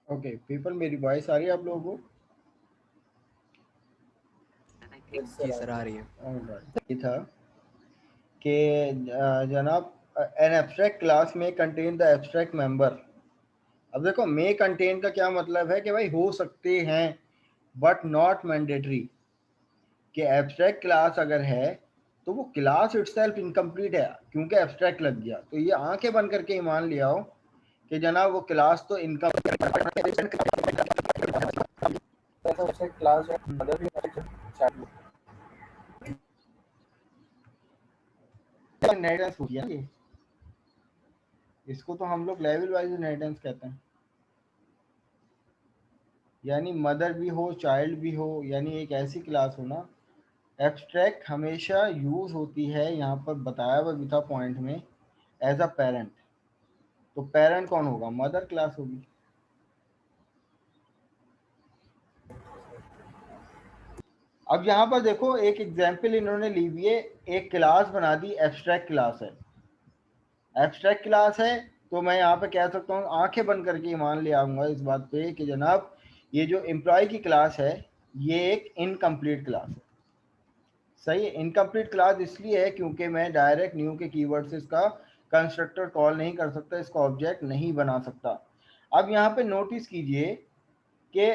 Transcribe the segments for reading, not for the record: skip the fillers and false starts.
Okay people, मेरी voice आ रही है आप लोगों जी सर आ रही है। को? ऑलराइट, ये था कि जनाब, एन एब्स्ट्रैक्ट क्लास में कंटेन द एब्स्ट्रैक्ट मेंबर। अब देखो, मे कंटेन का क्या मतलब है कि भाई हो सकते हैं, बट नॉट मैंडेटरी। कि एब्स्ट्रैक्ट क्लास अगर है तो वो क्लास इटसेल्फ इनकम्प्लीट है, क्योंकि एब्स्ट्रैक्ट लग गया। तो ये आंखें बंद करके ही मान लिया हो कि जनाब वो क्लास तो सबसे क्लास है मदर भी चालू। इनहेरिटेंस होती है ये, इसको तो हम लोग लेवल वाइज इनहेरिटेंस कहते हैं। यानी मदर भी हो चाइल्ड भी हो, यानी एक ऐसी क्लास हो ना। एब्स्ट्रैक्ट हमेशा यूज होती है, यहाँ पर बताया हुआ भी था पॉइंट में, एज अ पेरेंट। तो पेरेंट कौन होगा? मदर क्लास होगी। अब यहाँ पर देखो, एक एग्जाम्पल इन्होंने ली हुई है, एक क्लास बना दी, एब्स्ट्रैक्ट क्लास है। एब्स्ट्रैक्ट क्लास है तो मैं यहाँ पे कह सकता हूँ, आंखें बंद करके मान ले आऊंगा इस बात पे कि जनाब ये जो एम्प्लॉय की क्लास है ये एक इनकम्प्लीट क्लास है। सही है, इनकम्प्लीट क्लास इसलिए है क्योंकि मैं डायरेक्ट न्यू के कीवर्ड से इसका कंस्ट्रक्टर कॉल नहीं कर सकता, इसका ऑब्जेक्ट नहीं बना सकता। अब यहाँ पे नोटिस कीजिए कि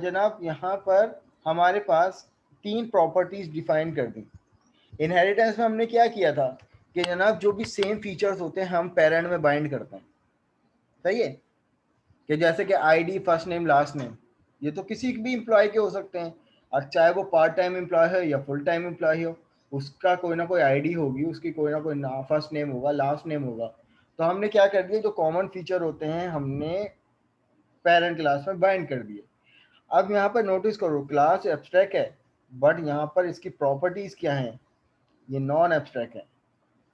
जनाब यहाँ पर हमारे पास तीन प्रॉपर्टीज डिफाइन कर दी। इनहेरिटेंस में हमने क्या किया था कि जनाब जो भी सेम फीचर्स होते हैं हम पेरेंट में बाइंड करते हैं। सही है, कि जैसे कि ID, first name, last name, ये तो किसी भी एम्प्लॉय के हो सकते हैं। और चाहे वो पार्ट टाइम एम्प्लॉय हो या फुल टाइम एम्प्लॉय हो, उसका कोई ना कोई आईडी होगी, उसकी कोई ना कोई फर्स्ट नेम होगा, लास्ट नेम होगा। तो हमने क्या कर दिया, जो कॉमन फीचर होते हैं हमने पेरेंट क्लास में बाइंड कर दिए। अब यहाँ पर नोटिस करो, क्लास एब्स्ट्रैक्ट है, बट यहाँ पर इसकी प्रॉपर्टीज क्या है? ये नॉन एब्स्ट्रैक्ट है।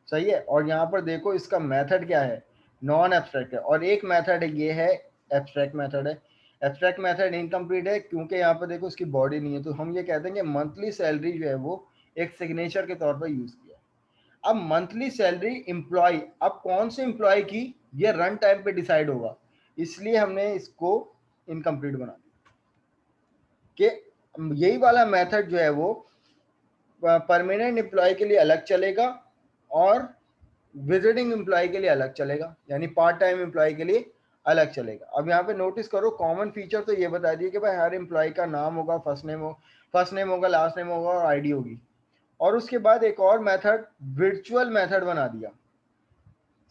सही है, और यहाँ पर देखो इसका मेथड क्या है? नॉन एब्स्ट्रैक्ट है। और एक मेथड है, ये है एब्स्ट्रैक्ट मेथड है। एब्स्ट्रैक्ट मेथड इनकम्प्लीट है क्योंकि यहाँ पर देखो इसकी बॉडी नहीं है। तो हम ये कहते हैं कि मंथली सैलरी जो है वो एक सिग्नेचर के तौर पर यूज किया। अब मंथली सैलरी एम्प्लॉय, अब कौन से एम्प्लॉय की, ये रन टाइम पे डिसाइड होगा, इसलिए हमने इसको इनकम्प्लीट बना दिया। कि यही वाला मेथड जो है वो परमानेंट एम्प्लॉय के लिए अलग चलेगा और विजिटिंग एम्प्लॉय के लिए अलग चलेगा, यानी पार्ट टाइम एम्प्लॉय के लिए अलग चलेगा। अब यहाँ पे नोटिस करो, कॉमन फीचर तो ये बता दिए कि भाई हर एम्प्लॉय का नाम होगा, फर्स्ट नेम होगा, लास्ट नेम होगा और आईडी होगी। और उसके बाद एक और मेथड, वर्चुअल मेथड बना दिया।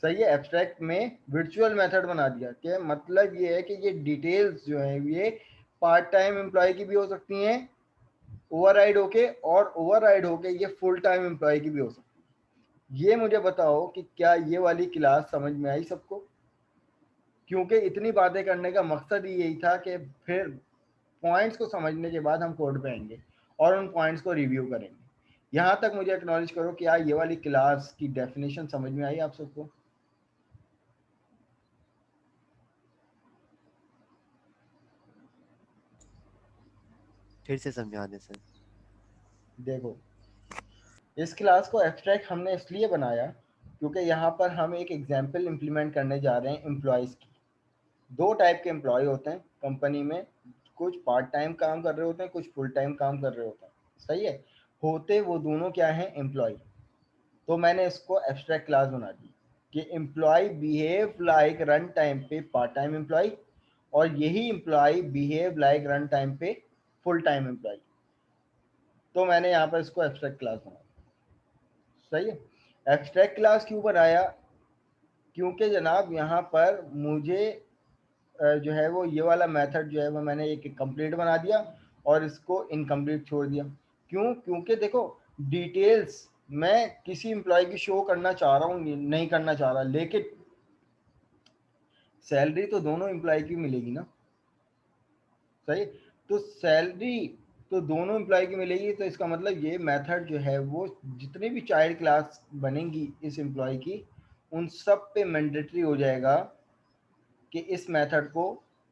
सही है, एब्स्ट्रैक्ट में वर्चुअल मेथड बना दिया। कि मतलब ये है कि ये डिटेल्स जो है ये पार्ट टाइम एम्प्लॉय की भी हो सकती हैं ओवरराइड होके, और ओवरराइड होके ये फुल टाइम एम्प्लॉय की भी हो सकती है। ये मुझे बताओ कि क्या ये वाली क्लास समझ में आई सबको? क्योंकि इतनी बातें करने का मकसद ही यही था कि फिर पॉइंट्स को समझने के बाद हम कोड पे आएंगे और उन पॉइंट्स को रिव्यू करेंगे। यहाँ तक मुझे एक्नॉलेज करो कि ये वाली क्लास की डेफिनेशन समझ में आई आप सबको? फिर से समझा दें सर। देखो, इस क्लास को एब्स्ट्रैक्ट हमने इसलिए बनाया क्योंकि यहाँ पर हम एक एग्जाम्पल इम्प्लीमेंट करने जा रहे हैं एम्प्लॉयज़ की। दो टाइप के एम्प्लॉय होते हैं कंपनी में, कुछ पार्ट टाइम काम कर रहे होते हैं, कुछ फुल टाइम काम कर रहे होते हैं। सही है, होते वो दोनों क्या है? एम्प्लॉय। तो मैंने इसको एब्स्ट्रैक्ट क्लास बना दी कि employee behave like run time पे पार्ट टाइम एम्प्लॉय, और यही employee behave like run time पे फुल टाइम एम्प्लॉय। तो मैंने यहाँ पर इसको एब्स्ट्रैक्ट क्लास बनाया। सही है, एब्स्ट्रैक्ट क्लास क्यों बनाया? क्योंकि जनाब यहाँ पर मुझे जो है वो ये वाला मेथड जो है वो मैंने एक कंप्लीट बना दिया और इसको इनकम्प्लीट छोड़ दिया। क्यों? क्योंकि देखो, डिटेल्स मैं किसी एम्प्लॉय की शो करना चाह रहा हूँ, नहीं करना चाह रहा, लेकिन सैलरी तो दोनों एम्प्लॉय की मिलेगी ना। सही, तो सैलरी तो दोनों एम्प्लॉय की मिलेगी, तो इसका मतलब ये मेथड जो है वो जितने भी चाइल्ड क्लास बनेंगी इस एम्प्लॉय की, उन सब पे मैंडेटरी हो जाएगा कि इस मेथड को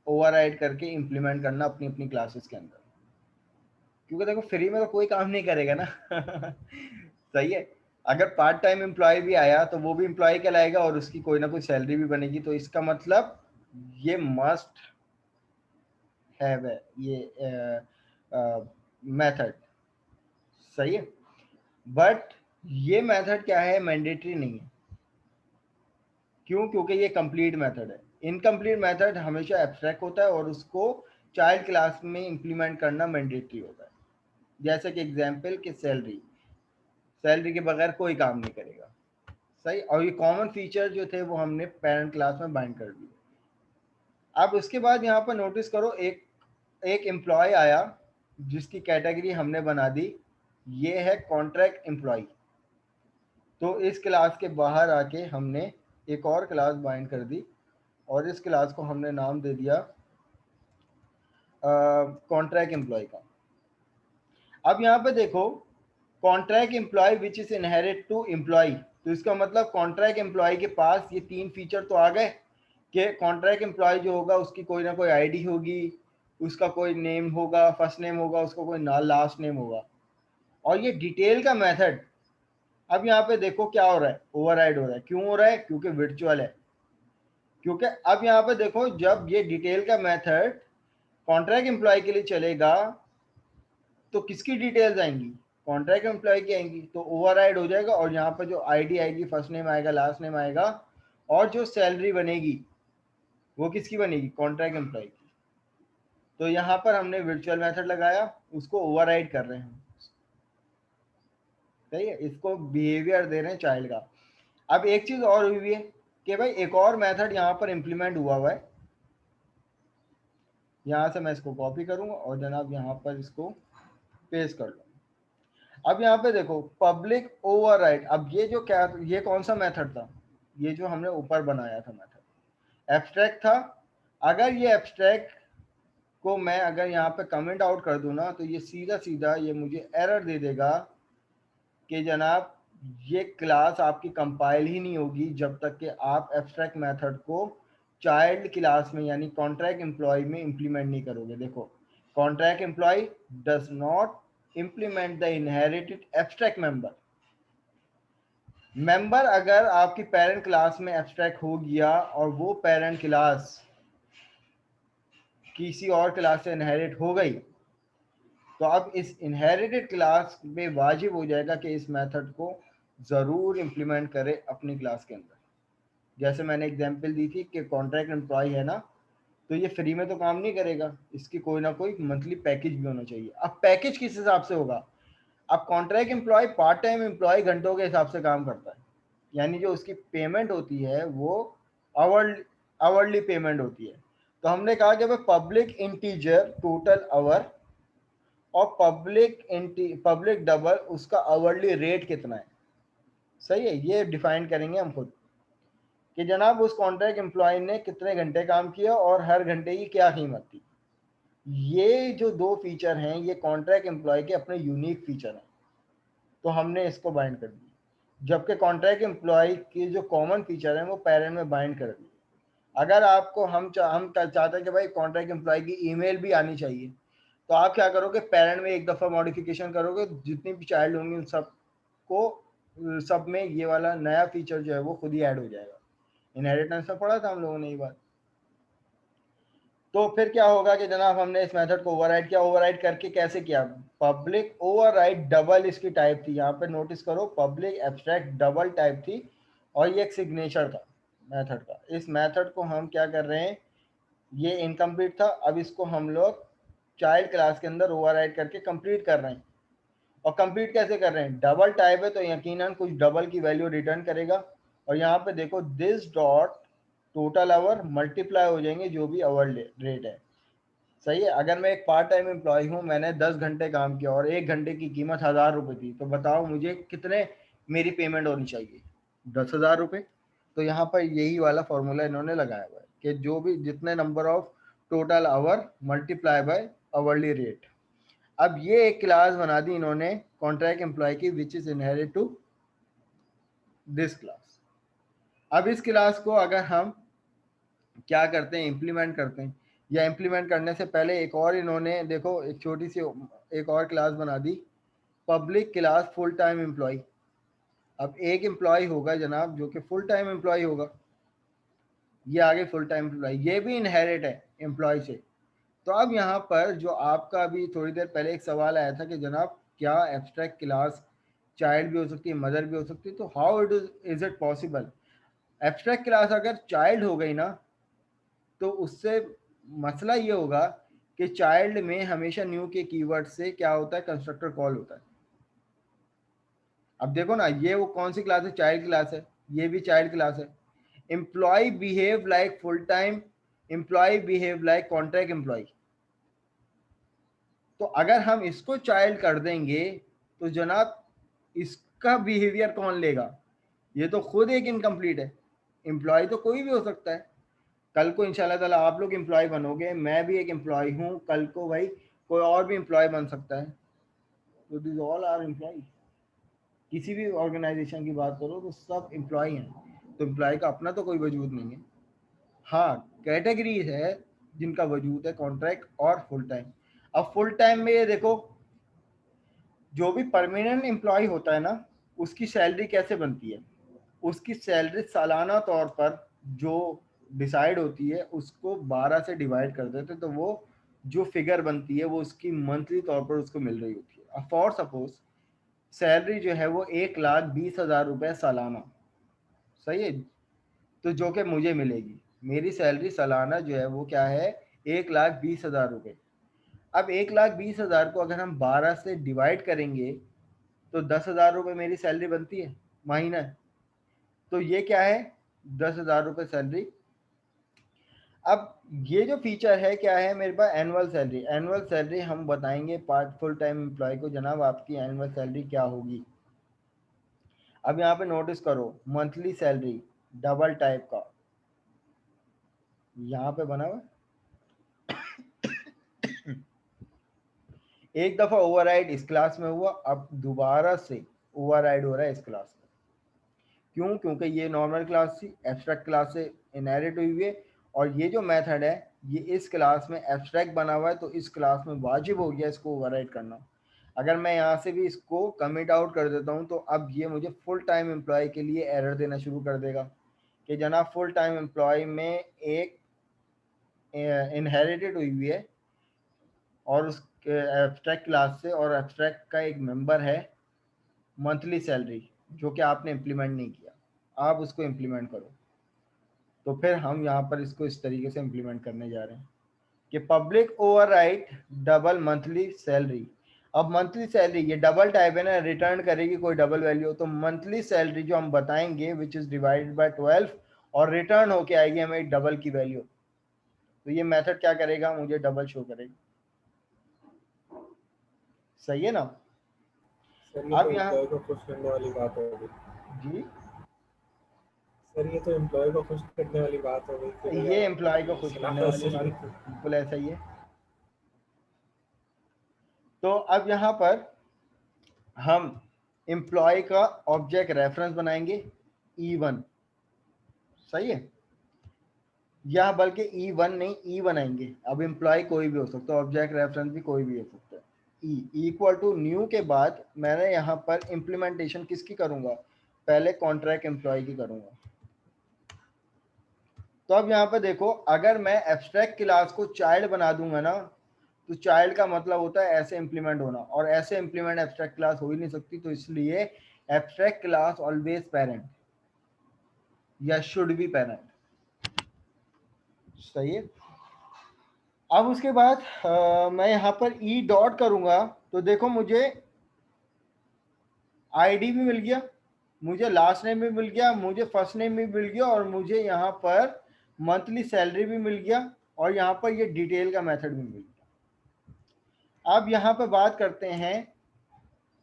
ओवरराइड करके इम्प्लीमेंट करना अपनी अपनी क्लासेस के अंदर। क्योंकि देखो, फ्री में तो कोई काम नहीं करेगा ना। सही है, अगर पार्ट टाइम एम्प्लॉय भी आया तो वो भी एम्प्लॉय कहलाएगा और उसकी कोई ना कोई सैलरी भी बनेगी। तो इसका मतलब ये मस्ट हैव है ये मेथड, सही है। बट ये मेथड क्या है, मैंडेटरी नहीं है। क्यों? क्योंकि ये कंप्लीट मेथड है। इनकम्प्लीट मेथड हमेशा एब्स्ट्रैक्ट होता है और उसको चाइल्ड क्लास में इंप्लीमेंट करना मैंडेटरी होता है। जैसे कि एग्जांपल कि सैलरी, सैलरी के बगैर कोई काम नहीं करेगा, सही। और ये कॉमन फीचर जो थे वो हमने पेरेंट क्लास में बाइंड कर दिए। अब उसके बाद यहाँ पर नोटिस करो, एक एम्प्लॉय आया जिसकी कैटेगरी हमने बना दी, ये है कॉन्ट्रैक्ट एम्प्लॉय। तो इस क्लास के बाहर आके हमने एक और क्लास बाइंड कर दी और इस क्लास को हमने नाम दे दिया कॉन्ट्रैक्ट एम्प्लॉय का। अब यहाँ पे देखो, contract employee which is inherit to employee, तो इसका मतलब कॉन्ट्रैक्ट एम्प्लॉय के पास ये तीन फीचर तो आ गए कि कॉन्ट्रैक्ट एम्प्लॉय जो होगा उसकी कोई ना कोई आईडी होगी, उसका कोई नेम होगा, फर्स्ट नेम होगा, उसका कोई ना लास्ट नेम होगा, और ये डिटेल का मेथड। अब यहाँ पे देखो क्या हो रहा है, ओवरराइड हो रहा है। क्यों हो रहा है? क्योंकि वर्चुअल है। क्योंकि अब यहाँ पे देखो, जब ये डिटेल का मेथड कॉन्ट्रैक्ट एम्प्लॉय के लिए चलेगा तो किसकी डिटेल्स आएंगी? कॉन्ट्रैक्ट एम्प्लॉय की आएंगी, तो ओवरराइड हो जाएगा। और यहाँ पर जो आईडी आएगी, फर्स्ट नेम आएगा, लास्ट नेम आएगा, और जो सैलरी बनेगी वो किसकी बनेगी? कॉन्ट्रैक्ट एम्प्लॉय की। तो यहाँ पर हमने वर्चुअल मेथड लगाया, उसको ओवरराइड कर रहे हैं, सही है। इसको बिहेवियर दे रहे हैं चाइल्ड का। अब एक चीज और हुई है कि भाई एक और मेथड यहाँ पर इंप्लीमेंट हुआ है। यहाँ से मैं इसको कॉपी करूंगा और जनाब यहाँ पर इसको पेस्ट कर लूंगा। अब यहाँ पे देखो पब्लिक ओवरराइड। अब ये जो क्या, ये कौन सा मेथड था? ये जो हमने ऊपर बनाया था मेथड, एब्स्ट्रैक्ट था। अगर ये एब्स्ट्रैक्ट को मैं अगर यहाँ पे कमेंट आउट कर दूं ना, तो ये सीधा सीधा ये मुझे एरर दे देगा कि जनाब ये क्लास आपकी कंपाइल ही नहीं होगी जब तक कि आप एब्स्ट्रैक्ट मेथड को चाइल्ड क्लास में यानी कॉन्ट्रैक्ट एम्प्लॉय में इंप्लीमेंट नहीं करोगे। देखो, contract employee does not implement the inherited abstract member. Member अगर आपकी पेरेंट क्लास में एब्स्ट्रैक्ट हो गया और वो पेरेंट क्लास किसी और क्लास से इनहेरिट हो गई, तो अब इस इनहेरिटेड क्लास में वाजिब हो जाएगा कि इस मेथड को ज़रूर इम्प्लीमेंट करे अपनी क्लास के अंदर। जैसे मैंने एग्जांपल दी थी कि कॉन्ट्रैक्ट एम्प्लॉय है ना, तो ये फ्री में तो काम नहीं करेगा, इसकी कोई ना कोई मंथली पैकेज भी होना चाहिए। अब पैकेज किस हिसाब से होगा? अब contract employee part time employee घंटों के हिसाब से काम करता है, यानी जो उसकी पेमेंट होती है वो आवरली पेमेंट होती है। तो हमने कहा कि भाई पब्लिक इंटीजर टोटल आवर और पब्लिक डबल उसका आवरली रेट कितना है, सही है। ये डिफाइन करेंगे हम खुद कि जनाब उस कॉन्ट्रैक्ट एम्प्लॉय ने कितने घंटे काम किया और हर घंटे की क्या कीमत थी। ये जो दो फीचर हैं ये कॉन्ट्रैक्ट एम्प्लॉय के अपने यूनिक फीचर हैं, तो हमने इसको बाइंड कर दिया। जबकि कॉन्ट्रैक्ट एम्प्लॉय के जो कॉमन फीचर हैं वो पेरेंट में बाइंड कर दिए। अगर आपको हम चाहते हैं कि भाई कॉन्ट्रैक्ट एम्प्लॉय की ईमेल भी आनी चाहिए, तो आप क्या करोगे? पेरेंट में एक दफ़ा मॉडिफिकेशन करोगे, जितनी भी चाइल्ड होंगी उन सब में ये वाला नया फीचर जो है वो खुद ही ऐड हो जाएगा। इनहेरिटेंस में पढ़ा था हम लोगों ने ये बात। तो फिर क्या होगा कि जनाब हमने इस मेथड को ओवरराइड किया। ओवरराइड करके कैसे किया? पब्लिक ओवरराइड डबल इसकी टाइप थी, यहाँ पे नोटिस करो पब्लिक एब्स्ट्रैक्ट डबल टाइप थी और ये एक सिग्नेचर था मेथड का। इस मेथड को हम क्या कर रहे हैं, ये इनकम्प्लीट था, अब इसको हम लोग चाइल्ड क्लास के अंदर ओवरराइड करके कंप्लीट कर रहे हैं। और कंप्लीट कैसे कर रहे हैं? डबल टाइप है तो यकीनन कुछ डबल की वैल्यू रिटर्न करेगा। और यहाँ पे देखो this dot total hour multiply हो जाएंगे जो भी आवर रेट है, सही है। अगर मैं एक पार्ट टाइम एम्प्लॉय हूँ, मैंने 10 घंटे काम किया और 1 घंटे की कीमत 1000 रुपये थी, तो बताओ मुझे कितने मेरी पेमेंट होनी चाहिए? 10,000 रुपये। तो यहाँ पर यही वाला फॉर्मूला इन्होंने लगाया हुआ है कि जो भी जितने number of total hour multiply by hourly rate. अब ये एक क्लास बना दी इन्होंने कॉन्ट्रैक्ट एम्प्लॉय की which is inherit to this class. अब इस क्लास को अगर हम क्या करते हैं, इम्प्लीमेंट करते हैं, या इम्प्लीमेंट करने से पहले एक और इन्होंने देखो एक छोटी सी एक और क्लास बना दी, public class full time employ. अब एक एम्प्लॉय होगा जनाब जो कि फुल टाइम एम्प्लॉय होगा, ये आगे फुल टाइम एम्प्लॉय, ये भी इनहेरिट है एम्प्लॉय से। तो अब यहाँ पर जो आपका अभी थोड़ी देर पहले एक सवाल आया था कि जनाब क्या एब्स्ट्रैक्ट क्लास चाइल्ड भी हो सकती है, मदर भी हो सकती है, तो how is it possible? Abstract class अगर चाइल्ड हो गई ना, तो उससे मसला ये होगा कि चाइल्ड में हमेशा न्यू के कीवर्ड से क्या होता है, कंस्ट्रक्टर कॉल होता है। अब देखो ना, ये वो कौन सी क्लास है, चाइल्ड क्लास है, ये भी चाइल्ड क्लास है। Employee behave like full time, employee behave like contract employee. तो अगर हम इसको चाइल्ड कर देंगे तो जनाब इसका बिहेवियर कौन लेगा? ये तो खुद एक इनकम्प्लीट है। एम्प्लॉय तो कोई भी हो सकता है, कल को इंशाल्लाह ताला आप लोग एम्प्लॉय बनोगे, मैं भी एक एम्प्लॉय हूँ, कल को भाई कोई और भी एम्प्लॉय बन सकता है। तो दिस ऑल आर एम्प्लॉय। किसी भी ऑर्गेनाइजेशन की बात करो तो सब एम्प्लॉय हैं, तो एम्प्लॉय का अपना तो कोई वजूद नहीं है। हाँ, कैटेगरी है जिनका वजूद है, कॉन्ट्रैक्ट और फुल टाइम। अब फुल टाइम में ये देखो, जो भी परमानेंट एम्प्लॉय होता है ना, उसकी सैलरी कैसे बनती है? उसकी सैलरी सालाना तौर पर जो डिसाइड होती है उसको 12 से डिवाइड कर देते, तो वो जो फिगर बनती है वो उसकी मंथली तौर पर उसको मिल रही होती है। अब फॉर सपोज सैलरी जो है वो 1,20,000 रुपये सालाना, सही है, तो जो कि मुझे मिलेगी, मेरी सैलरी सालाना जो है वो क्या है, 1,20,000 रुपये। अब 1,20,000 को अगर हम 12 से डिवाइड करेंगे तो 10,000 रुपये मेरी सैलरी बनती है महीना। तो ये क्या है, 10,000 रुपये सैलरी। अब ये जो फीचर है क्या है मेरे पास, एनुअल सैलरी। एनुअल सैलरी हम बताएंगे पार्ट फुल टाइम एम्प्लॉय को, जनाब आपकी एनुअल सैलरी क्या होगी। अब यहाँ पे नोटिस करो, मंथली सैलरी डबल टाइप का यहाँ पे बना हुआ। एक दफा ओवरराइड इस क्लास में हुआ, अब दोबारा से ओवरराइड हो रहा है इस क्लास में। क्यों? क्योंकि ये नॉर्मल क्लास थी, एब्स्ट्रैक्ट क्लास से इनहेरिट हुई है, और ये जो मेथड है ये इस क्लास में एब्स्ट्रैक्ट बना हुआ है, तो इस क्लास में वाजिब हो गया इसको ओवरराइड करना। अगर मैं यहाँ से भी इसको कमिट आउट कर देता हूँ तो अब ये मुझे फुल टाइम एम्प्लॉय के लिए एरर देना शुरू कर देगा कि जनाब फुल टाइम एम्प्लॉय में एक इनहेरिटेड हुई है और उस एब्स्ट्रैक्ट क्लास से, और एब्स्ट्रैक्ट का एक मेंबर है मंथली सैलरी, जो कि आपने इम्प्लीमेंट नहीं किया, आप उसको इम्प्लीमेंट करो। तो फिर हम यहाँ पर इसको इस तरीके से इम्प्लीमेंट करने जा रहे हैं कि public override double monthly salary. अब मंथली सैलरी ये डबल टाइप है ना, रिटर्न करेगी कोई डबल वैल्यू, तो मंथली सैलरी जो हम बताएंगे विच इज डिवाइडेड बाय 12 और रिटर्न होके आएगी हमें एक डबल की वैल्यू। तो ये मेथड क्या करेगा, मुझे डबल शो करेगा। सही है ना? सर ये तो अब यहाँ एम्प्लॉय को खुश करने वाली बात हो गई। जी, सर ये तो एम्प्लॉय को खुश करने वाली बात हो गई कि भैया ये एम्प्लॉय को खुश करने सलाह वाली से। बात है, बिल्कुल ऐसा ही है। तो अब यहाँ पर हम एम्प्लॉय का ऑब्जेक्ट रेफरेंस बनाएंगे E1, सही है, या बल्कि E1 नहीं E बनाएंगे। अब एम्प्लॉय कोई भी हो सकता है, ऑब्जेक्ट रेफरेंस भी कोई भी हो सकता है। ई इक्वल टू न्यू के बाद मैंने यहाँ पर इम्प्लीमेंटेशन किसकी करूँगा, पहले कॉन्ट्रैक्ट एम्प्लॉय की करूँगा। तो अब यहाँ पे देखो, अगर मैं एब्स्ट्रैक्ट क्लास को चाइल्ड बना दूंगा ना, तो चाइल्ड का मतलब होता है ऐसे इम्प्लीमेंट होना, और ऐसे इम्प्लीमेंट एब्स्ट्रैक्ट क्लास हो ही नहीं सकती, तो इसलिए एब्स्ट्रैक्ट क्लास ऑलवेज पेरेंट या शुड बी पेरेंट। सही है। अब उसके बाद मैं यहाँ पर ई डॉट करूंगा, तो देखो मुझे आईडी भी मिल गया, मुझे लास्ट नेम भी मिल गया, मुझे फर्स्ट नेम भी मिल गया, और मुझे यहाँ पर मंथली सैलरी भी मिल गया, और यहाँ पर ये डिटेल का मेथड भी मिल गया। अब यहाँ पर बात करते हैं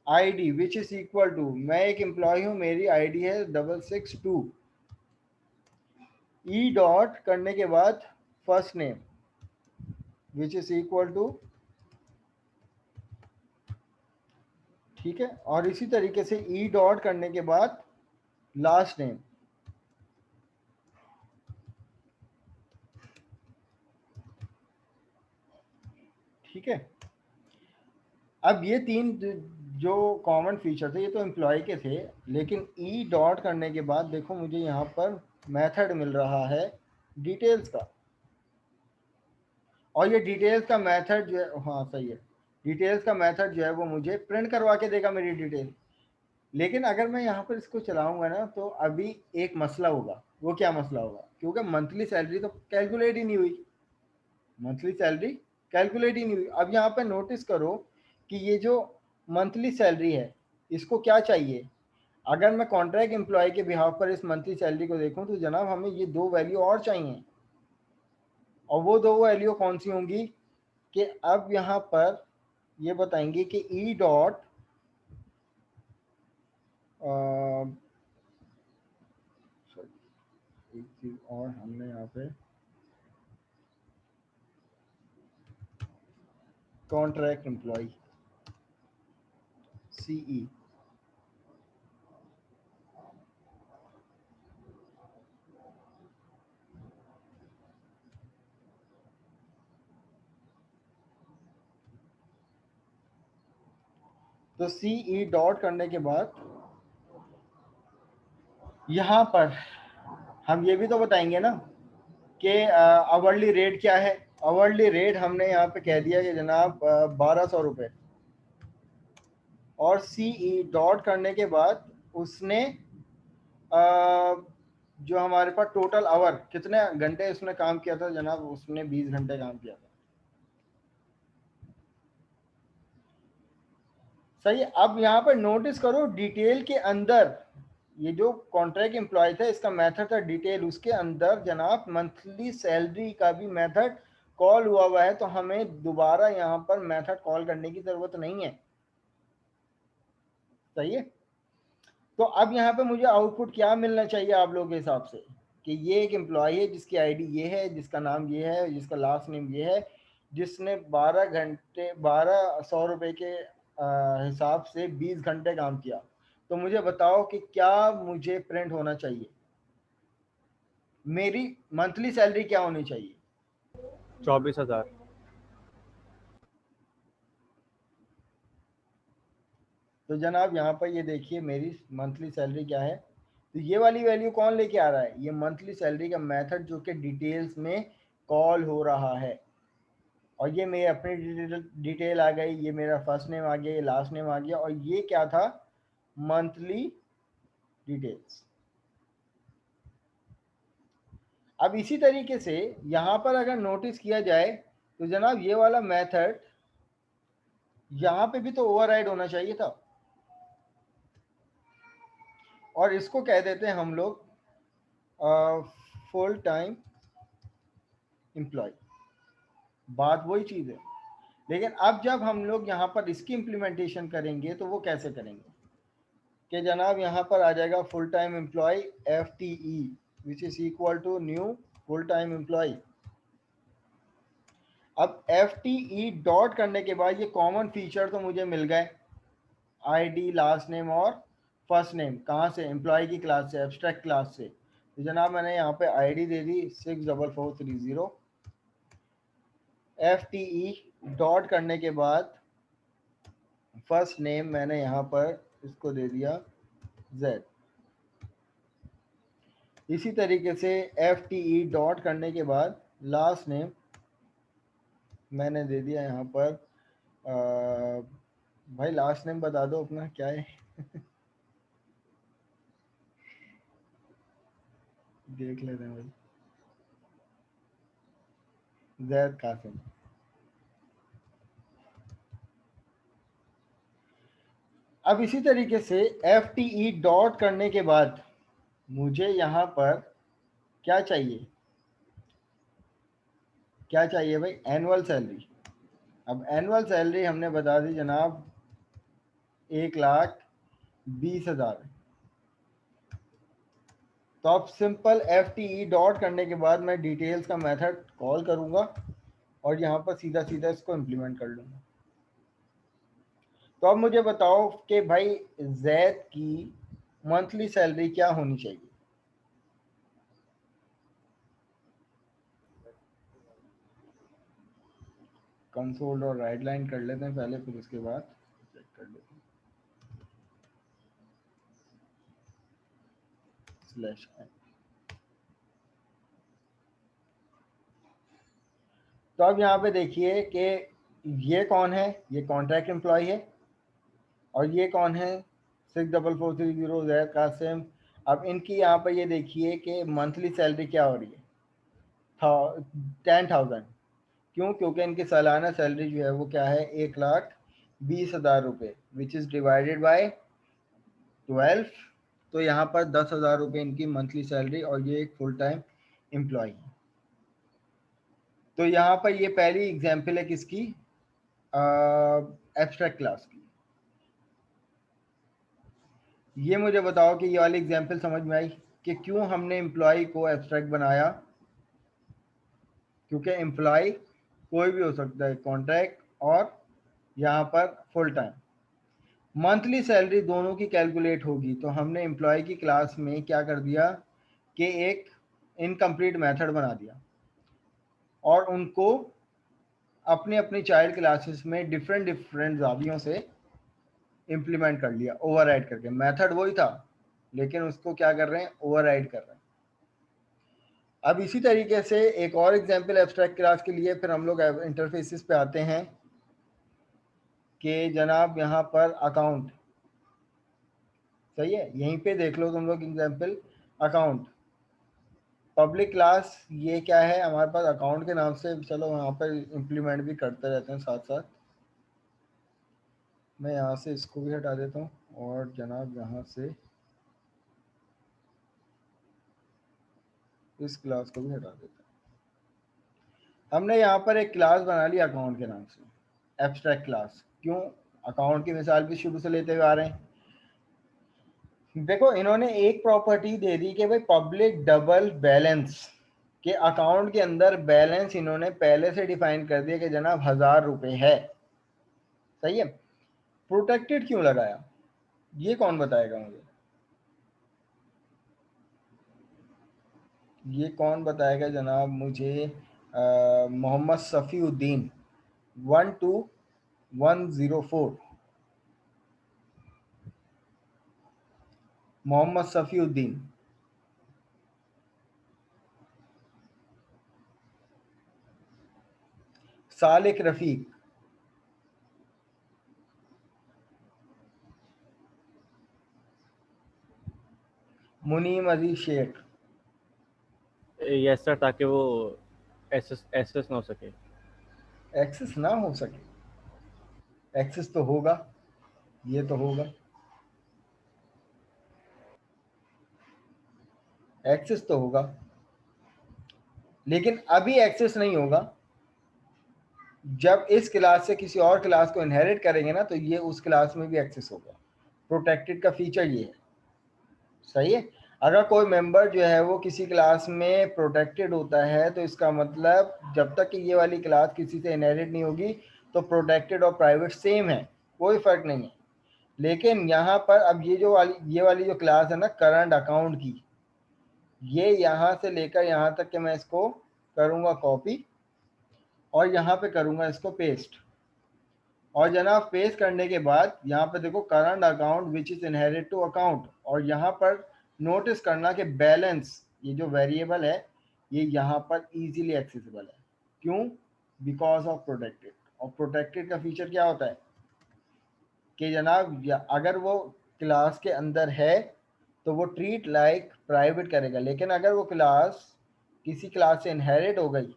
ID which is equal to, मैं एक एम्प्लॉय हूँ, मेरी आईडी है 662। ई डॉट करने के बाद first name which is equal to, ठीक है, और इसी तरीके से ई डॉट करने के बाद लास्ट नेम, ठीक है। अब ये तीन जो कॉमन फीचर थे ये तो एम्प्लॉय के थे, लेकिन ई डॉट करने के बाद देखो मुझे यहाँ पर मेथड मिल रहा है डिटेल्स का, और ये डिटेल्स का मेथड जो है, हाँ सही है, डिटेल्स का मेथड जो है वो मुझे प्रिंट करवा के देगा मेरी डिटेल। लेकिन अगर मैं यहाँ पर इसको चलाऊंगा ना तो अभी एक मसला होगा। वो क्या मसला होगा? क्योंकि मंथली सैलरी तो कैलकुलेट ही नहीं हुई, मंथली सैलरी कैलकुलेट ही नहीं हुई। अब यहाँ पे नोटिस करो कि ये जो मंथली सैलरी है इसको क्या चाहिए। अगर मैं कॉन्ट्रैक्ट एम्प्लॉय के बिहाफ पर इस मंथली सैलरी को देखूं तो जनाब हमें ये दो वैल्यू और चाहिए। और वो दो वैल्यू कौन सी होंगी कि अब यहाँ पर ये बताएंगे कि ई डॉट एक चीज और हमने यहाँ पे कॉन्ट्रैक्ट एम्प्लॉय सीई, तो सीई डॉट करने के बाद यहाँ पर हम ये भी तो बताएंगे ना कि आवरली रेट क्या है। आवरली रेट हमने यहाँ पे कह दिया कि जनाब 1200 रुपये। और सीई डॉट करने के बाद उसने जो हमारे पास टोटल आवर कितने घंटे उसने काम किया था जनाब, उसने 20 घंटे काम किया था। सही है। अब यहाँ पर नोटिस करो डिटेल के अंदर ये जो कॉन्ट्रैक्ट एम्प्लॉय था इसका मेथड था डिटेल, उसके अंदर जनाब मंथली सैलरी का भी मेथड कॉल हुआ है। तो हमें दोबारा यहाँ पर मेथड कॉल करने की जरूरत नहीं है। सही है। तो अब यहाँ पे मुझे आउटपुट क्या मिलना चाहिए आप लोगों के हिसाब से कि ये एक एम्प्लॉय है जिसकी आईडी ये है, जिसका नाम ये है, जिसका लास्ट नेम ये है, जिसने 12 घंटे 1200 रुपये के हिसाब से 20 घंटे काम किया। तो मुझे बताओ कि क्या मुझे प्रिंट होना चाहिए, मेरी मंथली सैलरी क्या होनी चाहिए? 24,000। तो जनाब यहाँ पर ये देखिए मेरी मंथली सैलरी क्या है। तो ये वाली वैल्यू कौन लेके आ रहा है? ये मंथली सैलरी का मेथड जो कि डिटेल्स में कॉल हो रहा है। और ये मेरी अपनी डिटेल आ गई, ये मेरा फर्स्ट नेम आ गया, ये लास्ट नेम आ गया, और ये क्या था? Monthly details. अब इसी तरीके से यहाँ पर अगर नोटिस किया जाए तो जनाब ये वाला मेथड यहाँ पे भी तो ओवरराइड होना चाहिए था। और इसको कह देते हैं हम लोग फुल टाइम एम्प्लॉय। बात वही चीज़ है। लेकिन अब जब हम लोग यहाँ पर इसकी इम्प्लीमेंटेशन करेंगे तो वो कैसे करेंगे कि जनाब यहाँ पर आ जाएगा full time employee FTE which is equal to new full time employ. अब FTE डॉट करने के बाद ये कॉमन फीचर तो मुझे मिल गए, आईडी, लास्ट नेम और फर्स्ट नेम। कहाँ से? एम्प्लॉय की क्लास से, एब्स्ट्रैक्ट क्लास से। तो जनाब मैंने यहाँ पे आईडी दे दी 64430। FTE डॉट करने के बाद फर्स्ट नेम मैंने यहाँ पर इसको दे दिया Z। इसी तरीके से FTE डॉट करने के बाद लास्ट नेम मैंने दे दिया यहाँ पर भाई लास्ट नेम बता दो अपना क्या है। देख लेते हैं भाई, जैद कासिम। अब इसी तरीके से FTE डॉट करने के बाद मुझे यहाँ पर क्या चाहिए? क्या चाहिए भाई? Annual salary. अब एनुअल सैलरी हमने बता दी जनाब 1,20,000। तो अब सिंपल FTE डॉट करने के बाद मैं डिटेल्स का मेथड कॉल करूंगा और यहाँ पर सीधा सीधा इसको इम्प्लीमेंट कर लूंगा। तो अब मुझे बताओ कि भाई जैद की मंथली सैलरी क्या होनी चाहिए? कंसोल और राइट लाइन कर लेते हैं पहले, फिर उसके बाद चेक कर लेते हैं। Slash n। तो अब यहाँ पे देखिए कि ये कौन है, ये कॉन्ट्रैक्ट एम्प्लॉय है, और ये कौन है 6443 जैद कासिम। अब इनकी यहाँ पर ये देखिए कि मंथली सैलरी क्या हो रही है, 10,000। क्यों? क्योंकि इनकी सालाना सैलरी जो है वो क्या है, 1,20,000 रुपये, विच इज़ डिवाइडेड बाय 12। तो यहाँ पर 10,000 रुपये इनकी मंथली सैलरी, और ये एक फुल टाइम एम्प्लॉय है। तो यहाँ पर ये पहली एग्जाम्पल है किसकी, एब्स्ट्रैक्ट क्लास की। ये मुझे बताओ कि ये वाली एग्जाम्पल समझ में आई कि क्यों हमने एम्प्लॉय को एब्स्ट्रैक्ट बनाया। क्योंकि एम्प्लॉय कोई भी हो सकता है, कॉन्ट्रैक्ट और यहाँ पर फुल टाइम। मंथली सैलरी दोनों की कैलकुलेट होगी, तो हमने एम्प्लॉय की क्लास में क्या कर दिया कि एक इनकम्प्लीट मेथड बना दिया, और उनको अपनी अपनी चाइल्ड क्लासेस में डिफरेंट जावियों से इम्प्लीमेंट कर लिया, ओवरराइड करके। मेथड वही था, लेकिन उसको क्या कर रहे हैं, ओवरराइड कर रहे हैं। अब इसी तरीके से एक और एग्जांपल एब्स्ट्रैक्ट क्लास के लिए, फिर हम लोग इंटरफेसेस पे आते हैं कि जनाब यहाँ पर अकाउंट, सही है, यहीं पे देख लो तुम लोग एग्जांपल अकाउंट पब्लिक क्लास। ये क्या है हमारे पास अकाउंट के नाम से, चलो यहाँ पर इम्प्लीमेंट भी करते रहते हैं साथ साथ। मैं यहाँ से इसको भी हटा देता हूँ, और जनाब यहाँ से इस क्लास को भी हटा देता हूँ। हमने यहाँ पर एक क्लास बना ली अकाउंट के नाम से, एब्स्ट्रैक्ट क्लास। क्यों? अकाउंट की मिसाल भी शुरू से लेते हुए आ रहे हैं। देखो, इन्होंने एक प्रॉपर्टी दे दी कि भाई पब्लिक डबल बैलेंस, के अकाउंट के अंदर बैलेंस इन्होंने पहले से डिफाइन कर दिया कि जनाब 1,000 रुपये है। सही है। प्रोटेक्टेड क्यों लगाया, ये कौन बताएगा मुझे, ये कौन बताएगा जनाब मुझे? मोहम्मद सफ़ीउद्दीन 12104, मोहम्मद सफ़ीउद्दीन। सालिक रफ़ीक, मुनीम अजीज शेख। यस सर, ताकि वो एसेस ना हो सके। एक्सेस ना हो सके, एक्सेस तो होगा, ये तो होगा, एक्सेस तो होगा, लेकिन अभी एक्सेस नहीं होगा। जब इस क्लास से किसी और क्लास को इनहेरिट करेंगे ना, तो ये उस क्लास में भी एक्सेस होगा। प्रोटेक्टेड का फीचर ये है। सही है। अगर कोई मेंबर जो है वो किसी क्लास में प्रोटेक्टेड होता है, तो इसका मतलब जब तक कि ये वाली क्लास किसी से इनहेरिट नहीं होगी, तो प्रोटेक्टेड और प्राइवेट सेम है, कोई फर्क नहीं है। लेकिन यहाँ पर अब ये वाली जो क्लास है ना, करंट अकाउंट की, ये यहाँ से लेकर यहाँ तक कि मैं इसको करूँगा कॉपी, और यहाँ पे करूँगा इसको पेस्ट। और जनाब पेस्ट करने के बाद यहाँ पे देखो current account which is inherit to account, और यहाँ पर नोटिस करना कि बैलेंस, ये जो वेरिएबल है, ये यहाँ पर इजीली एक्सेसिबल है। क्यों? Because of protected. और प्रोटेक्टेड का फीचर क्या होता है कि जनाब अगर वो क्लास के अंदर है तो वो ट्रीट लाइक प्राइवेट करेगा, लेकिन अगर वो क्लास किसी क्लास से इनहेरिट हो गई,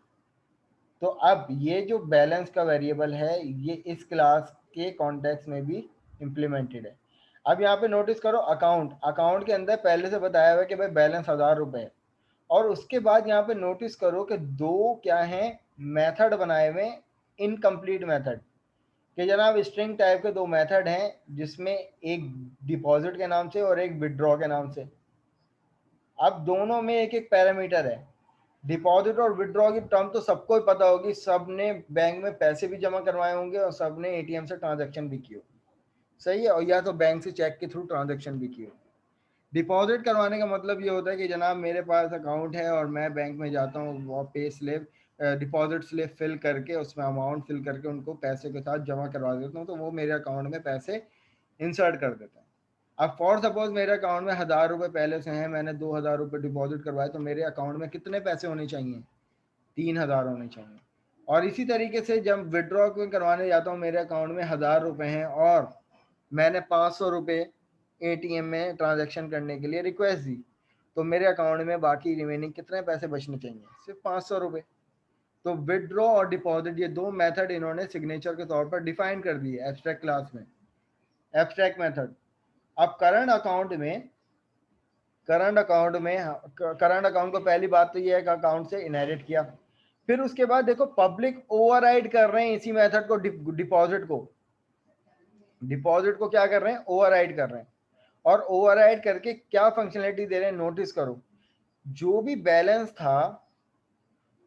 तो अब ये जो बैलेंस का वेरिएबल है, ये इस क्लास के कॉन्टेक्स्ट में भी इम्प्लीमेंटेड है। अब यहाँ पे नोटिस करो अकाउंट, अकाउंट के अंदर पहले से बताया हुआ है कि भाई बैलेंस 1,000 रुपये है। और उसके बाद यहाँ पे नोटिस करो कि दो क्या हैं, मेथड बनाए हुए, इनकम्प्लीट मेथड, कि जनाब स्ट्रिंग टाइप के दो मेथड हैं, जिसमें एक डिपॉजिट के नाम से और एक विड्रॉ के नाम से। अब दोनों में एक एक पैरामीटर है। डिपॉजिट और विड्रॉ की टर्म तो सबको ही पता होगी, सब ने बैंक में पैसे भी जमा करवाए होंगे और सब ने एटीएम से ट्रांजैक्शन भी की होगी। सही है। और या तो बैंक से चेक के थ्रू ट्रांजैक्शन भी की होगी। डिपॉजिट करवाने का मतलब ये होता है कि जनाब मेरे पास अकाउंट है और मैं बैंक में जाता हूँ, वो pay slip, deposit slip fill करके उसमें अमाउंट फिल करके उनको पैसे के साथ जमा करवा देता हूँ, तो वो मेरे अकाउंट में पैसे इंसर्ट कर देता है। अब फॉर सपोज मेरे अकाउंट में 1,000 रुपये पहले से हैं, मैंने 2,000 रुपये डिपॉजिट करवाए, तो मेरे अकाउंट में कितने पैसे होने चाहिए? 3,000 होने चाहिए। और इसी तरीके से जब विड्रॉ करवाने जाता हूँ, मेरे अकाउंट में 1000 रुपए हैं और मैंने 500 रुपये ATM में ट्रांजैक्शन करने के लिए रिक्वेस्ट दी, तो मेरे अकाउंट में बाकी रिमेनिंग कितने पैसे बचने चाहिए? सिर्फ 500 रुपये। तो विड्रॉ और डिपॉजिट ये दो मेथड इन्होंने सिग्नेचर के तौर पर डिफाइन कर दिए एब्स्ट्रैक्ट क्लास में, एब्स्ट्रैक्ट मेथड। अब करंट अकाउंट को पहली बात तो ये है कि अकाउंट से इनहेरिट किया, फिर उसके बाद देखो पब्लिक ओवरराइड कर रहे हैं इसी मेथड को, डिपॉजिट को क्या कर रहे हैं? ओवरराइड कर रहे हैं। और ओवरराइड करके क्या फंक्शनलिटी दे रहे हैं? नोटिस करो, जो भी बैलेंस था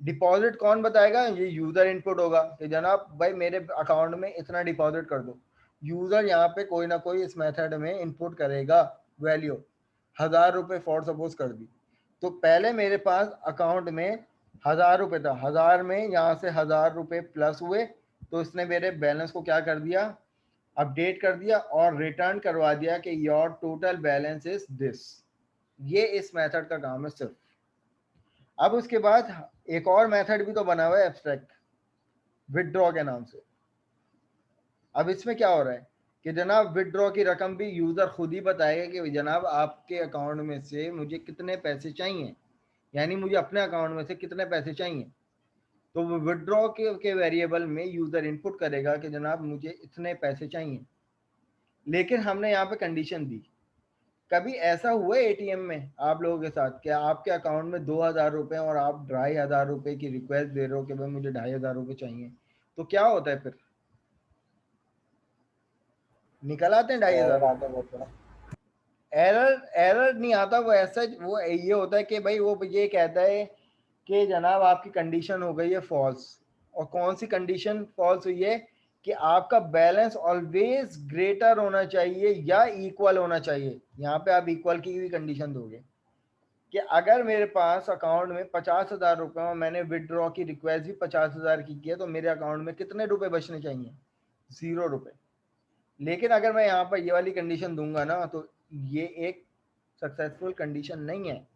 डिपॉजिट कौन बताएगा? ये यूजर इनपुट होगा कि जनाब भाई मेरे अकाउंट में इतना डिपॉजिट कर दो। यूजर यहाँ पे कोई ना कोई इस मेथड में इनपुट करेगा वैल्यू, 1000 रुपये फॉर सपोज कर दी, तो पहले मेरे पास अकाउंट में 1000 रुपये था, 1000 में यहाँ से 1000 रुपये प्लस हुए, तो इसने मेरे बैलेंस को क्या कर दिया? अपडेट कर दिया और रिटर्न करवा दिया कि your total balance is this. ये इस मेथड का काम है सिर्फ। अब उसके बाद एक और मेथड भी तो बना हुआ है एब्स्ट्रैक्ट, विदड्रॉ के नाम से। अब इसमें क्या हो रहा है कि जनाब विदड्रॉ की रकम भी यूजर खुद ही बताएगा कि जनाब आपके अकाउंट में से मुझे कितने पैसे चाहिए, यानी मुझे अपने अकाउंट में से कितने पैसे चाहिए। तो वो विदड्रॉ के वेरिएबल में यूजर इनपुट करेगा कि जनाब मुझे इतने पैसे चाहिए, लेकिन हमने यहाँ पे कंडीशन दी। कभी ऐसा हुआ ATM में आप लोगों के साथ कि आपके अकाउंट में 2000 रुपये और आप 2500 रुपये की रिक्वेस्ट दे रहे हो कि भाई मुझे 2500 रुपये चाहिए, तो क्या होता है फिर? निकल आते हैं 2500। एरर नहीं आता, वो ऐसा वो ये होता है कि भाई वो ये कहता है कि जनाब आपकी कंडीशन हो गई है फॉल्स। और कौन सी कंडीशन फॉल्स हुई है? कि आपका बैलेंस ऑलवेज ग्रेटर होना चाहिए या इक्वल होना चाहिए। यहाँ पे आप इक्वल की भी कंडीशन दोगे कि अगर मेरे पास अकाउंट में 50,000 रुपये और मैंने विदड्रॉ की रिक्वेस्ट भी 50,000 की है, तो मेरे अकाउंट में कितने रुपए बचने चाहिए? 0 रुपये। लेकिन अगर मैं यहाँ पर ये वाली कंडीशन दूंगा ना, तो ये एक सक्सेसफुल कंडीशन नहीं है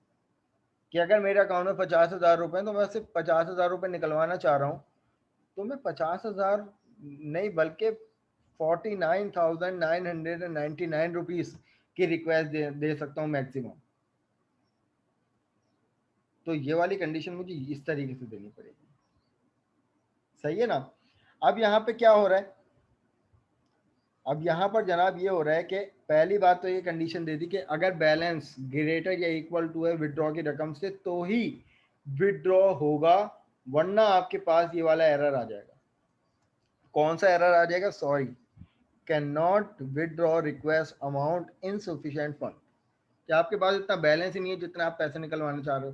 कि अगर मेरे अकाउंट में 50,000 रुपये तो मैं सिर्फ 50,000 रुपये निकलवाना चाह रहा हूँ, तो मैं 50,000 नहीं बल्कि 49,999 रुपीज़ की रिक्वेस्ट दे सकता हूँ मैक्सिमम। तो ये वाली कंडीशन मुझे इस तरीके से देनी पड़ेगी, सही है ना? अब यहाँ पे क्या हो रहा है? अब यहाँ पर जनाब ये हो रहा है कि पहली बात तो ये कंडीशन दे दी कि अगर बैलेंस ग्रेटर या इक्वल टू है विदड्रॉ की रकम से तो ही विदड्रॉ होगा, वरना आपके पास ये वाला एरर आ जाएगा। कौन सा एरर आ जाएगा? Sorry, can not withdraw request amount insufficient fund, कि आपके पास इतना बैलेंस ही नहीं है जितना आप पैसे निकलवाना चाह रहे हो।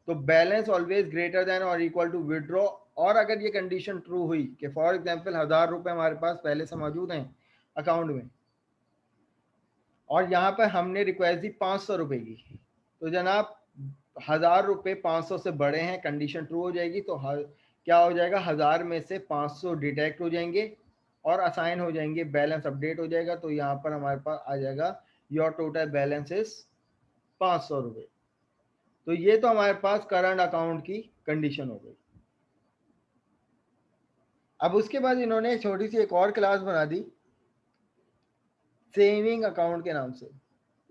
तो बैलेंस ऑलवेज ग्रेटर देन और इक्वल टू विदड्रॉ। और अगर ये कंडीशन ट्रू हुई कि फॉर एग्जांपल 1000 रुपये हमारे पास पहले से मौजूद हैं अकाउंट में और यहाँ पर हमने रिक्वेस्ट दी 500 रुपये की, तो जनाब 1000 रुपये 500 से बड़े हैं, कंडीशन ट्रू हो जाएगी। तो क्या हो जाएगा? 1000 में से 500 डिटेक्ट हो जाएंगे और असाइन हो जाएंगे, बैलेंस अपडेट हो जाएगा। तो यहाँ पर हमारे पास आ जाएगा योर टोटल बैलेंस इज 500 रुपये। तो ये तो हमारे पास करंट अकाउंट की कंडीशन हो गई। अब उसके बाद इन्होंने छोटी सी एक और क्लास बना दी सेविंग अकाउंट के नाम से।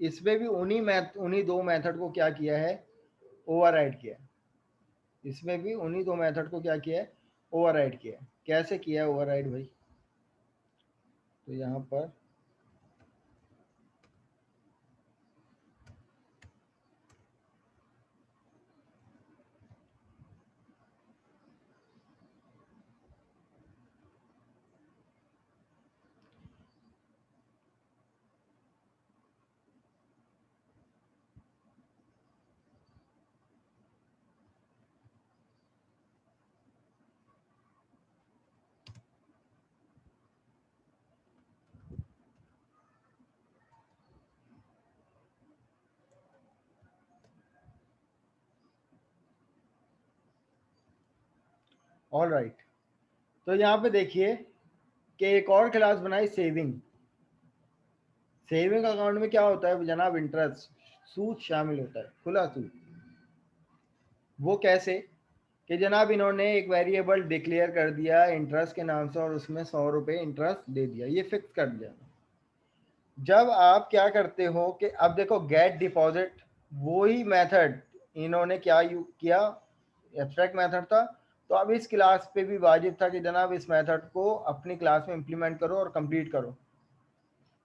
इसमें भी उन्हीं दो मेथड को क्या किया है? ओवरराइड किया है। इसमें भी उन्हीं दो मेथड को क्या किया है? ओवरराइड किया है। कैसे किया है ओवरराइड भाई? तो यहाँ पर ऑल राइट। तो यहाँ पे देखिए कि एक और क्लास बनाई सेविंग। सेविंग अकाउंट में क्या होता है जनाब? इंटरेस्ट, सूद शामिल होता है, खुला सूद। वो कैसे कि जनाब इन्होंने एक वेरिएबल डिक्लेयर कर दिया इंटरेस्ट के नाम से और उसमें 100 रुपये इंटरेस्ट दे दिया, ये फिक्स कर दिया। जब आप क्या करते हो कि अब देखो गेट डिपॉजिट, वही मेथड इन्होंने क्या किया, एब्स्ट्रैक्ट मेथड था, तो अब इस क्लास पे भी वाजिब था कि जनाब इस मेथड को अपनी क्लास में इंप्लीमेंट करो और कंप्लीट करो।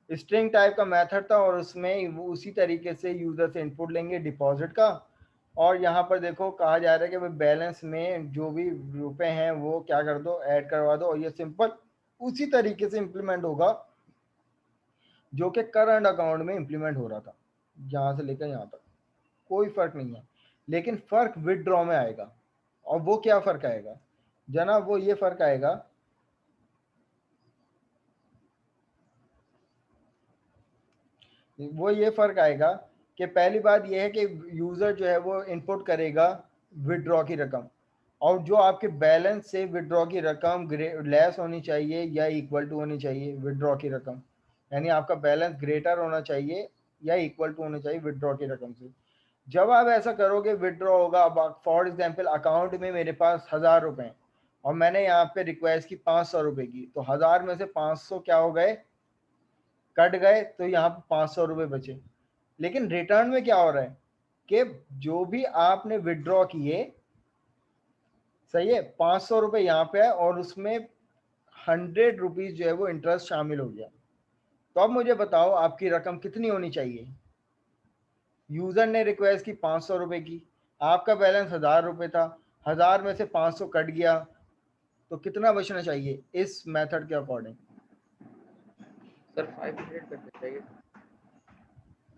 स्ट्रिंग टाइप का मेथड था और उसमें वो उसी तरीके से यूजर से इनपुट लेंगे डिपॉजिट का, और यहाँ पर देखो कहा जा रहा है कि भाई बैलेंस में जो भी रुपए हैं वो क्या कर दो, ऐड करवा दो, और ये सिंपल उसी तरीके से इंप्लीमेंट होगा जो कि करंट अकाउंट में इंप्लीमेंट हो रहा था, यहाँ से लेकर यहाँ तक कोई फर्क नहीं है। लेकिन फर्क विदड्रॉ में आएगा, और वो क्या फर्क आएगा जनाब, वो ये फर्क आएगा कि पहली बात यह है कि यूजर जो है वो इनपुट करेगा विदड्रॉ की रकम, और जो आपके बैलेंस से विदड्रॉ की रकम लेस होनी चाहिए या इक्वल टू होनी चाहिए विदड्रॉ की रकम, यानी आपका बैलेंस ग्रेटर होना चाहिए या इक्वल टू होना चाहिए विदड्रॉ की रकम से। जब आप ऐसा करोगे विदड्रॉ होगा, अब फॉर एग्जांपल अकाउंट में मेरे पास 1000 रुपए हैं और मैंने यहाँ पे रिक्वेस्ट की 500 रुपए की, तो 1000 में से 500 क्या हो गए, कट गए, तो यहाँ पे 500 रुपए बचे। लेकिन रिटर्न में क्या हो रहा है कि जो भी आपने विदड्रॉ किए, सही है, 500 रुपए यहाँ पे है और उसमें 100 रुपीज जो है वो इंटरेस्ट शामिल हो गया। तो अब मुझे बताओ आपकी रकम कितनी होनी चाहिए। यूजर ने रिक्वेस्ट की 500 रुपए की, आपका बैलेंस 1000 रुपए था, 1000 में से 500 कट गया, तो कितना बचना चाहिए इस मेथड के अकॉर्डिंग। सर 500 करना चाहिए।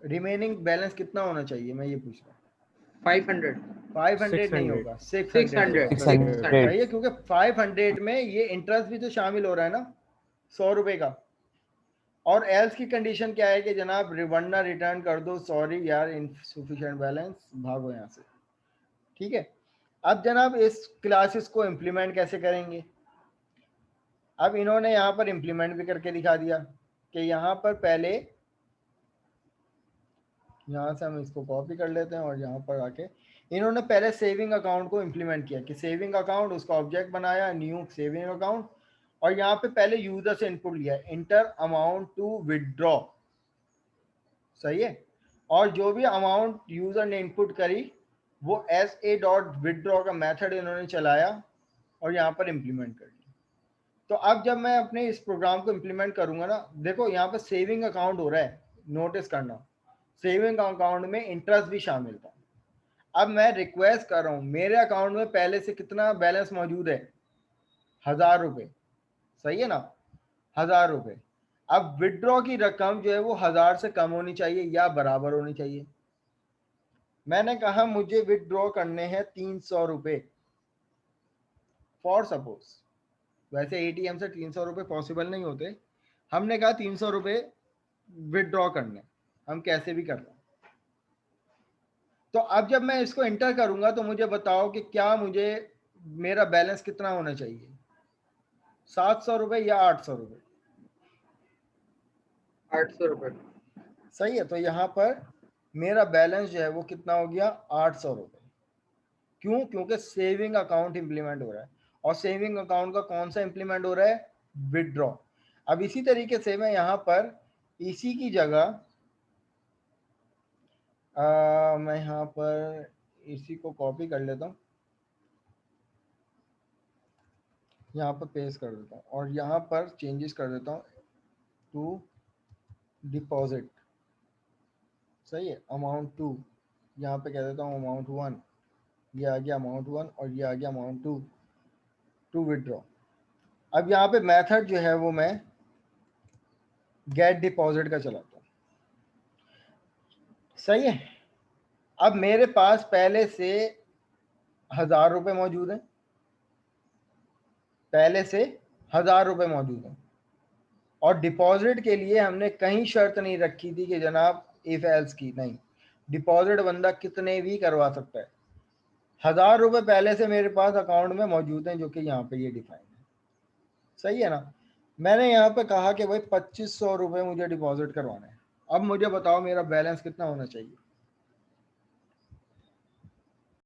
रिमेनिंग बैलेंस कितना होना चाहिए, मैं ये पूछ रहा हूँ। 500 500 नहीं होगा, 600 600 सही है, क्योंकि 500 में ये इंटरेस्ट भी तो शामिल हो रहा है ना 100 रुपए का। और एल्स की कंडीशन क्या है कि जनाब वरना रिटर्न कर दो, सॉरी यार इनसफिशिएंट बैलेंस, भागो यहाँ से। ठीक है, अब जनाब इस क्लासेस को इम्प्लीमेंट कैसे करेंगे। अब इन्होंने यहाँ पर इम्प्लीमेंट भी करके दिखा दिया कि यहाँ पर पहले, यहाँ से हम इसको कॉपी कर लेते हैं और यहाँ पर आके इन्होंने पहले सेविंग अकाउंट को इम्प्लीमेंट किया कि सेविंग अकाउंट, उसका ऑब्जेक्ट बनाया न्यू सेविंग अकाउंट, और यहाँ पे पहले यूजर से इनपुट लिया इंटर अमाउंट टू विदड्रॉ, सही है, और जो भी अमाउंट यूजर ने इनपुट करी वो SA.withdraw का मेथड इन्होंने चलाया और यहाँ पर इम्प्लीमेंट कर लिया। तो अब जब मैं अपने इस प्रोग्राम को इम्प्लीमेंट करूंगा ना, देखो यहाँ पर सेविंग अकाउंट हो रहा है, नोटिस करना सेविंग अकाउंट में इंटरेस्ट भी शामिल था। अब मैं रिक्वेस्ट कर रहा हूँ, मेरे अकाउंट में पहले से कितना बैलेंस मौजूद है, 1000 रुपए, सही है ना, 1000 रुपए। अब विदड्रॉ की रकम जो है वो 1000 से कम होनी चाहिए या बराबर होनी चाहिए। मैंने कहा मुझे विदड्रॉ करने हैं 300 रुपए फॉर सपोज, वैसे एटीएम से 300 रुपए पॉसिबल नहीं होते, हमने कहा 300 रुपए विदड्रॉ करने, हम कैसे भी कर रहे हैं। तो अब जब मैं इसको इंटर करूंगा तो मुझे बताओ कि क्या मुझे मेरा बैलेंस कितना होना चाहिए, 700 रुपए या 800 रुपए। 800 रुपए। सही है, तो यहाँ पर मेरा बैलेंस जो है वो कितना हो गया, 800 रुपए। क्यों, क्योंकि सेविंग अकाउंट इंप्लीमेंट हो रहा है, और सेविंग अकाउंट का कौन सा इंप्लीमेंट हो रहा है, विदड्रॉ। अब इसी तरीके से मैं यहाँ पर इसी की जगह मैं यहाँ पर इसी को कॉपी कर लेता हूँ, यहाँ पर पेस्ट कर देता हूँ और यहाँ पर चेंजेस कर देता हूँ टू डिपॉजिट, सही है, अमाउंट 2, यहाँ पे कह देता हूँ अमाउंट 1, ये आ गया अमाउंट 1 और ये आ गया अमाउंट 2 टू विदड्रॉ। अब यहाँ पे मेथड जो है वो मैं गेट डिपॉजिट का चलाता हूँ, सही है। अब मेरे पास पहले से 1000 रुपए मौजूद हैं, पहले से 1000 रुपए मौजूद हैं, और डिपॉजिट के लिए हमने कहीं शर्त नहीं रखी थी कि जनाब इफ एल्स की, नहीं, डिपॉजिट बंदा कितने भी करवा सकता है। 1000 रुपए पहले से मेरे पास अकाउंट में मौजूद हैं जो कि यहाँ पे ये डिफाइन है, सही है ना। मैंने यहाँ पे कहा कि भाई 2500 रुपए मुझे डिपॉजिट करवाना है। अब मुझे बताओ मेरा बैलेंस कितना होना चाहिए,